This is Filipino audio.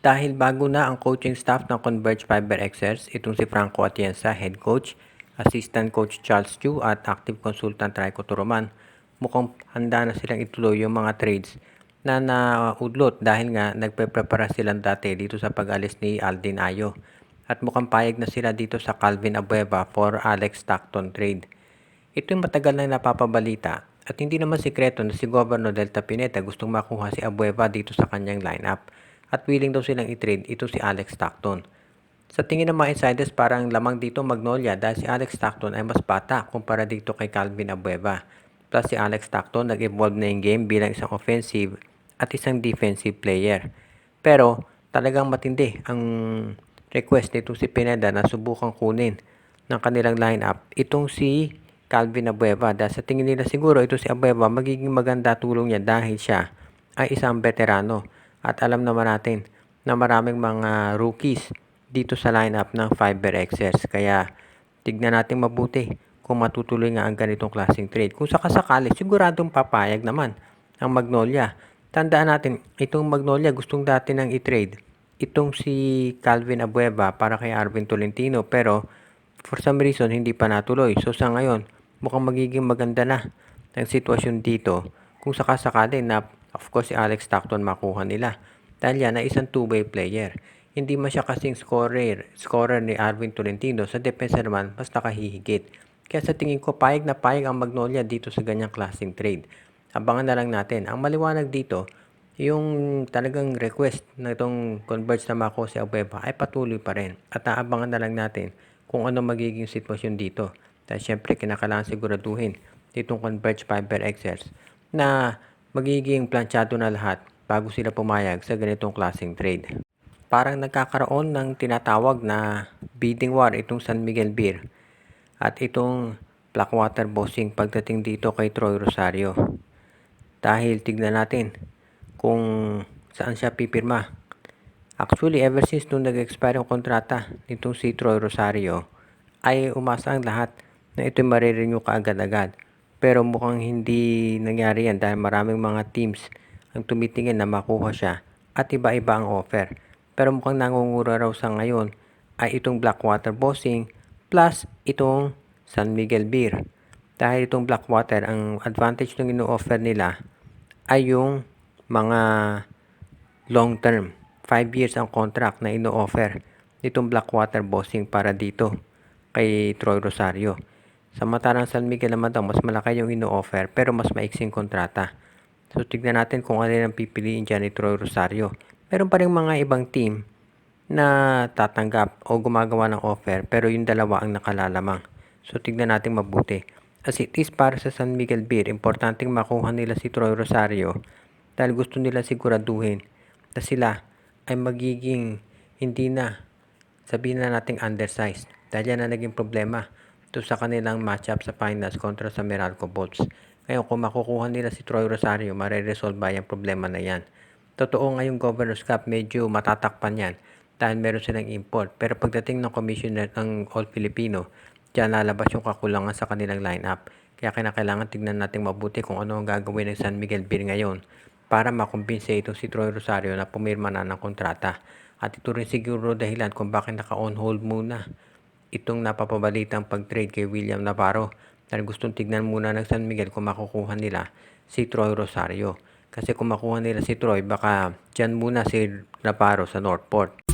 Dahil bago na ang coaching staff ng Converge Fiber Xers, itong si Franco Atienza, head coach, assistant coach Charles Chu at active consultant Raiko Turoman, mukhang handa na silang ituloy yung mga trades na naudlot dahil nga nagpe-prepara silang dati dito sa pag-alis ni Aldin Ayo. At mukhang payag na sila dito sa Calvin Abueva for Alex Stockton trade. Ito yung matagal na napapabalita at hindi naman sikreto na si Governor Delta Pineda gustong makuha si Abueva dito sa kanyang lineup at willing daw silang i-trade ito si Alex Stockton. Sa tingin ng mga insiders parang lamang dito Magnolia dahil si Alex Stockton ay mas bata kumpara dito kay Calvin Abueva. Plus si Alex Stockton nag-evolve na yung game bilang isang offensive at isang defensive player. Pero talagang matindi ang request nito si Pineda na subukang kunin ng kanilang lineup itong si Calvin Abueva. Dahil sa tingin nila siguro ito si Abueva magiging maganda tulong niya dahil siya ay isang veterano. At alam naman natin na maraming mga rookies dito sa lineup ng Fiber Xers. Kaya tignan natin mabuti kung matutuloy nga ang ganitong klaseng trade. Kung sakasakali, siguradong papayag naman ang Magnolia. Tandaan natin, itong Magnolia gustong dati nang i-trade itong si Calvin Abueva para kay Arvin Tolentino pero for some reason hindi pa natuloy. So sa ngayon, mukhang magiging maganda na ang sitwasyon dito kung sakasakali na of course si Alex Stockton makuha nila. Dahil yan ay isang two-way player. Hindi man siya kasing scorer ni Arvin Tolentino. Sa depensa naman, mas nakahihigit. Kaya sa tingin ko, payag na payag ang Magnolia dito sa ganyang klaseng trade. Abangan na lang natin. Ang maliwanag dito, yung talagang request na itong Converge na mako si Abueva ay patuloy pa rin. At aabangan na lang natin kung ano magiging sitwasyon dito. Dahil syempre, kinakailangan siguraduhin ditong Converge Fiber Xers na magiging planchado na lahat bago sila pumayag sa ganitong klaseng trade. Parang nagkakaroon ng tinatawag na bidding war itong San Miguel Beer at itong Blackwater Bossing pagdating dito kay Troy Rosario. Dahil tignan natin kung saan siya pipirma. Actually, ever since nung nag-expire yung kontrata nitong si Troy Rosario, ay umasa ang lahat na ito'y marirenew kaagad-agad. Pero mukhang hindi nangyari yan dahil maraming mga teams ang tumitingin na makuha siya at iba-iba ang offer. Pero mukhang nangungura raw sa ngayon ay itong Blackwater Bossing plus itong San Miguel Beer. Dahil itong Blackwater, ang advantage ng ino-offer nila ay yung mga long term. 5 years ang contract na ino-offer nitong Blackwater Bossing para dito kay Troy Rosario. Samantalang San Miguel naman daw mas malaki yung ino-offer pero mas maiksing kontrata. So tignan natin kung ano ang pipiliin dyan ni Troy Rosario. Meron pa rin mga ibang team na tatanggap o gumagawa ng offer pero yung dalawa ang nakalalamang. So tignan natin mabuti. As it is para sa San Miguel Beer, importanteng makuha nila si Troy Rosario dahil gusto nila siguraduhin na sila ay magiging hindi na sabihin na nating undersized. Dahil yan na naging problema ito sa kanilang matchup sa finals kontra sa Meralco Bolts. Ngayon kung makukuha nila si Troy Rosario, mareresolve ba yung problema na yan. Totoo ngayong Governor's Cup, medyo matatakpan yan dahil meron silang import. Pero pagdating ng commissioner ng All Filipino, diyan lalabas yung kakulangan sa kanilang lineup. Kaya kinakailangan tignan natin mabuti kung ano ang gagawin ng San Miguel Beer ngayon para makumbinse itong si Troy Rosario na pumirma na ng kontrata. At ito rin siguro dahilan kung bakit naka-on hold muna itong napapabalitang pag-trade kay William Navarro dahil gustong tignan muna ng San Miguel kung makukuha nila si Troy Rosario. Kasi kung makuha nila si Troy, baka dyan muna si Navarro sa Northport.